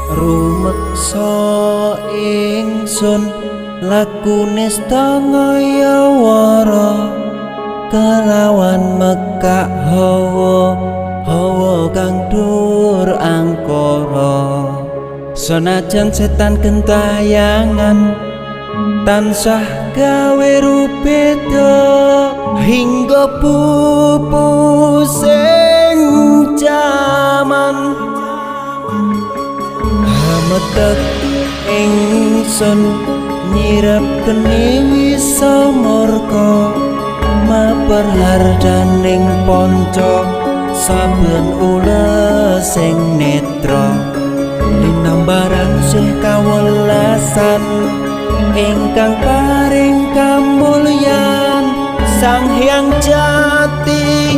Rumeksa ingsun lakune stangaya wara kelawan mekak hawa kang dur angkara senajan setan gentayangan tansah gawe rupeda hingga pupusing jaman hametek ingsun nyirep kene wisa murka maperhardaning panca saben ules sing netra linambaran sih kawelasan ingkang paring kamulyan Sang Hyang Jati